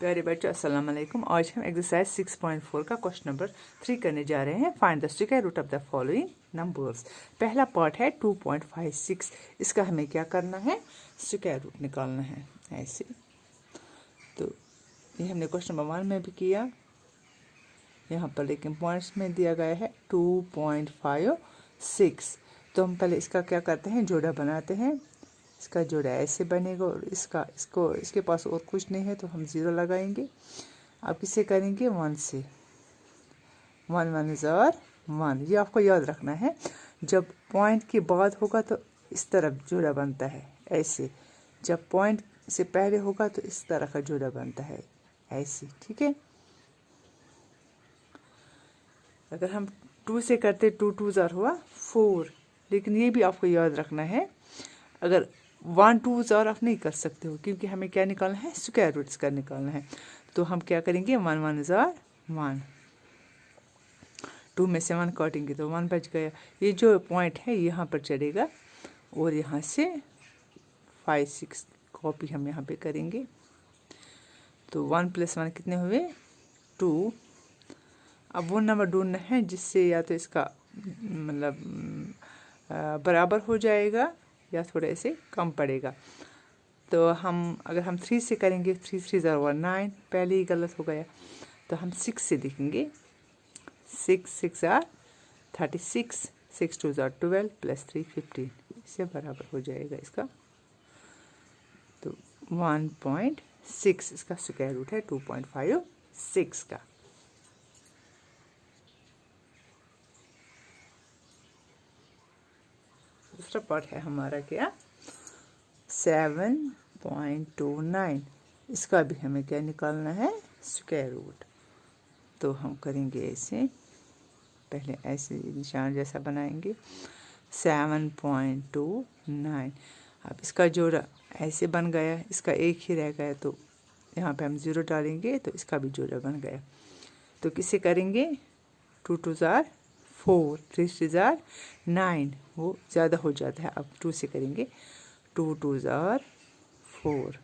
प्यारे बच्चों अस्सलाम वालेकुम। आज हम एक्सरसाइज 6.4 का क्वेश्चन नंबर 3 करने जा रहे हैं। Find the square root of the following numbers. पहला पार्ट है 2.56। इसका हमें क्या करना है, स्क्वायर रूट निकालना है ऐसे। तो ये हमने क्वेश्चन नंबर 1 में भी किया, यहाँ पर लेकिन पॉइंट्स में दिया गया है 2.56। तो हम पहले इसका क्या करते हैं, जोड़ा बनाते हैं। इसका जोड़ा ऐसे बनेगा और इसके पास और कुछ नहीं है तो हम 0 लगाएंगे। अब किससे करेंगे, 1 से। 1 1 ज़ार 1। ये आपको याद रखना है, जब पॉइंट के बाद होगा तो इस तरफ जोड़ा बनता है ऐसे, जब पॉइंट से पहले होगा तो इस तरह का जोड़ा बनता है ऐसे, ठीक है। अगर हम 2 से करते 2 2 ज़ार हुआ 4, लेकिन ये भी आपको याद रखना है, अगर 1 2 ज़ार आप नहीं कर सकते हो क्योंकि हमें क्या निकालना है, स्क्वायर रूट्स का निकालना है। तो हम क्या करेंगे, 1 1 ज़ार 1। 2 में से 1 काटेंगे तो 1 बच गया। ये जो पॉइंट है यहाँ पर चढ़ेगा और यहाँ से 5 6 कॉपी हम यहाँ पे करेंगे। तो 1 + 1 कितने हुए, 2। अब वो नंबर ढूंढना है जिससे या तो इसका मतलब बराबर हो जाएगा या थोड़ा ऐसे कम पड़ेगा। तो अगर हम 3 से करेंगे, 3 3 ज़ार 9, पहले ही गलत हो गया। तो हम 6 से देखेंगे, 6 6 ज़ार 36, 6 2 ज़ार 12 + 3 15, इससे बराबर हो जाएगा इसका। तो 1.6 इसका स्क्वायर रूट है 2.56 का। दूसरा पार्ट है हमारा क्या, 7.29। इसका भी हमें क्या निकालना है, स्क्वायर रूट। तो हम करेंगे ऐसे, पहले ऐसे निशान जैसा बनाएंगे 7.29। अब इसका जोड़ा ऐसे बन गया, इसका एक ही रह गया तो यहाँ पे हम 0 डालेंगे तो इसका भी जोड़ा बन गया। तो किससे करेंगे, 2 2 ज़ार 4, 3 3 ज़ार 9, वो ज़्यादा हो जाता है। अब 2 से करेंगे, 2 2 ज़ार 4।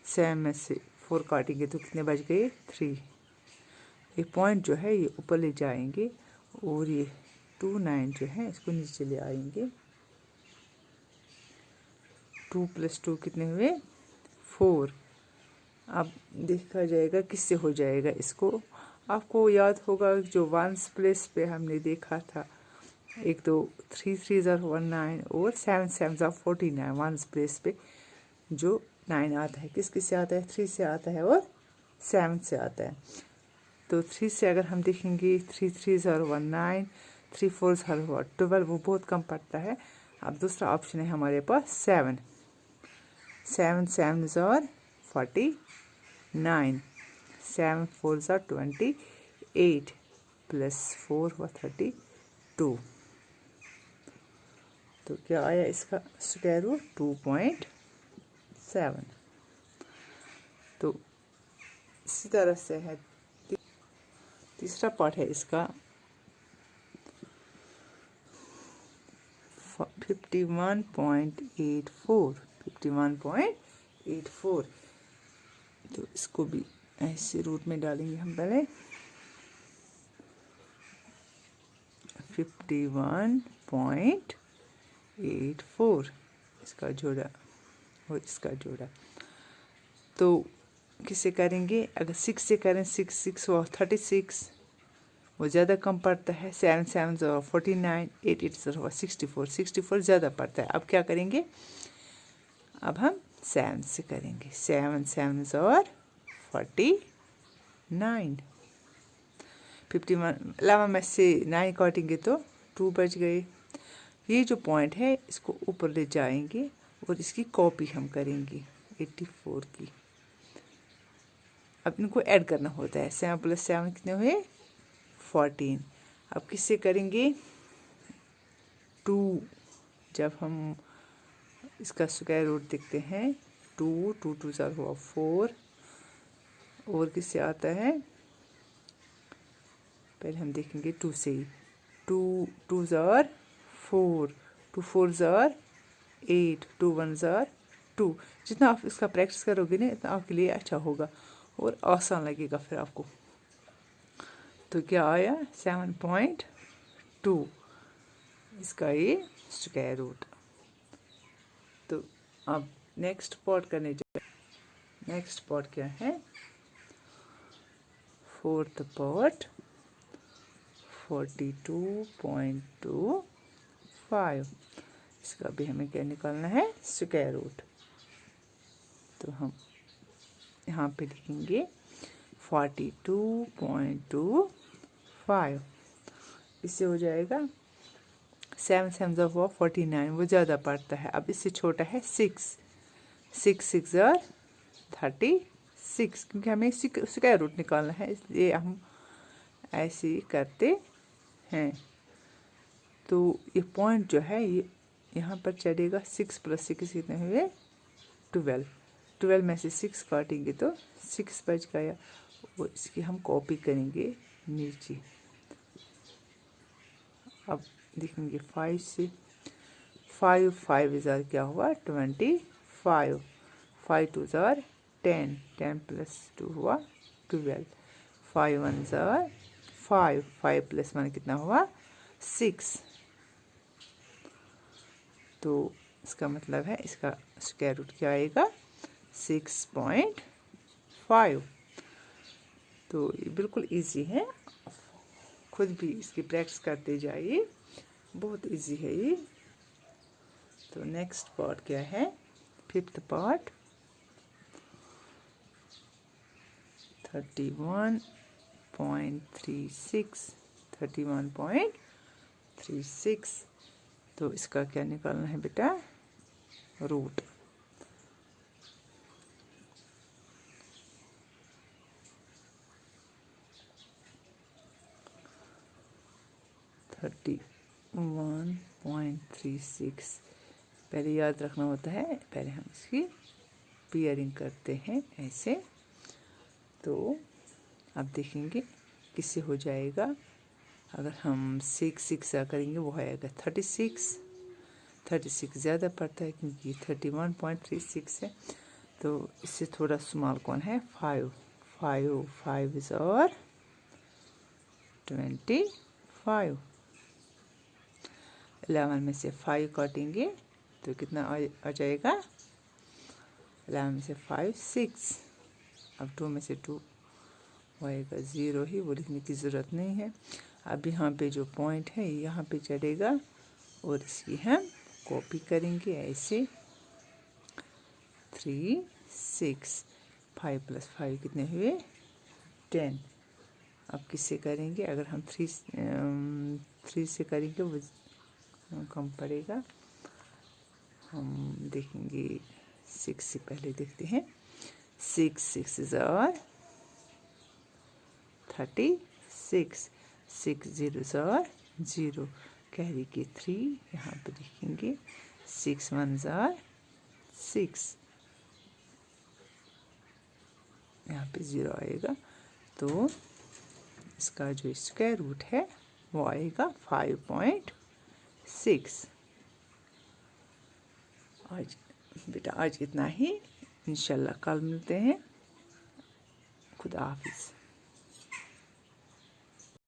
7 में से 4 काटेंगे तो कितने बच गए, 3। ये पॉइंट जो है ये ऊपर ले जाएंगे और ये 2 9 जो है इसको नीचे ले आएंगे। 2 + 2 कितने हुए, 4। अब देखा जाएगा किससे हो जाएगा इसको। आपको याद होगा जो 1 प्लेस पे हमने देखा था, एक तो 3 3 ज़ार 9 और 7 7 ज़ार 49। 1 प्लेस पे जो 9 आता है किस से आता है, 3 से आता है और 7 से आता है। तो 3 से अगर हम देखेंगे, 3 3 ज़ार 9, 3 4 ज़ार 12, वो बहुत कम पड़ता है। अब दूसरा ऑप्शन है हमारे पास 7 7 7 ज़ार 49, 7 4 ज़ार 28 + 4 हुआ 32। तो क्या आया इसका स्क्वायर रूट, 2.7। तो इसी तरह से है तीसरा पार्ट है इसका 51.84। 51.84। तो इसको भी ऐसे रूट में डालेंगे हम पहले, 51.84 इसका जोड़ा और इसका जोड़ा। तो किससे करेंगे, अगर 6 से करें, 6 6 हुआ 36, वो ज़्यादा कम पड़ता है। 7 7 ज़ार 49, 8 8 ज़ार हुआ 64, 64 ज़्यादा पड़ता है। अब क्या करेंगे, अब हम 7 से करेंगे, 7 7 ज़ार 49। 51 11 में से 9 काटेंगे तो 2 बच गए। ये जो पॉइंट है इसको ऊपर ले जाएंगे और इसकी कॉपी हम करेंगे 84 की। अब इनको ऐड करना होता है, 7 + 7 कितने हुए, 14। अब किससे करेंगे, 2। जब हम इसका स्क्वायर रूट देखते हैं, 2 2 2 ज़ार हुआ 4 और किससे आता है, पहले हम देखेंगे 2 से ही। 2 2 ज़ार 4, 2 4 ज़ार 8, 2 1 ज़ार 2। जितना आप इसका प्रैक्टिस करोगे ना इतना आपके लिए अच्छा होगा और आसान लगेगा फिर आपको। तो क्या आया 7.2 इसका ये स्क्वायर रूट। तो अब नेक्स्ट पार्ट करने जाए। नेक्स्ट पार्ट क्या है, फोर्थ पार्ट 42.25। इसका भी हमें क्या निकालना है, स्क्वायर रूट। तो हम यहाँ पे लिखेंगे 42.25। इससे हो जाएगा 7 7 हुआ 49, वो ज़्यादा पड़ता है। अब इससे छोटा है 6 6 6 36, क्योंकि हमें स्क्वायर रूट निकालना है इसलिए हम ऐसे ही करते हैं। तो ये पॉइंट जो है ये यहाँ पर चढ़ेगा। 6 + 6 कितने हुए 12। 12 में से 6 काटेंगे तो 6 बच गया। वो इसकी हम कॉपी करेंगे नीचे। अब देखेंगे 5 से 5 5 इज़ार क्या हुआ 25। 5 2 ज़ार 10, 10 + 2 हुआ 12। 5 1 ज़ार 5, 5 + 1 कितना हुआ 6। तो इसका मतलब है इसका स्क्वायर रूट क्या आएगा 6.5। तो ये बिल्कुल इजी है, खुद भी इसकी प्रैक्टिस करते जाइए, बहुत इजी है ये। तो नेक्स्ट पार्ट क्या है, फिफ्थ पार्ट 31.36। 31.36। तो इसका क्या निकालना है बेटा, रूट। थर्टी 1.36 पहले याद रखना होता है। पहले हम इसकी पेयरिंग करते हैं ऐसे। तो अब देखेंगे किससे हो जाएगा। अगर हम 6 6 करेंगे वो आएगा 36। 36 ज़्यादा पड़ता है क्योंकि 31.36 है। तो इससे थोड़ा स्मॉल कौन है 5 5 5 इज़ और 25। 11 में से 5 काटेंगे तो कितना आ जाएगा। 11 में से 5 6। अब 2 में से 2 आएगा 0 ही, वो लिखने की ज़रूरत नहीं है। अब यहाँ पे जो पॉइंट है यहाँ पे चढ़ेगा और इसकी हम कॉपी करेंगे ऐसे। 3 6 5 + 5 कितने हुए 10। अब किससे करेंगे, अगर हम 3 से करेंगे वो कम पड़ेगा। हम देखेंगे 6 से पहले देखते हैं। 6 6 ज़ार 36। 6 0 ज़ार 0, कैरी के 3 यहाँ पे लिखेंगे। 6 1 ज़ार 6, यहाँ पे 0 आएगा। तो इसका जो स्क्वायर रूट है वो आएगा 5.6। आज बेटा आज इतना ही, इंशाल्लाह कल मिलते हैं। खुदा हाफिज़।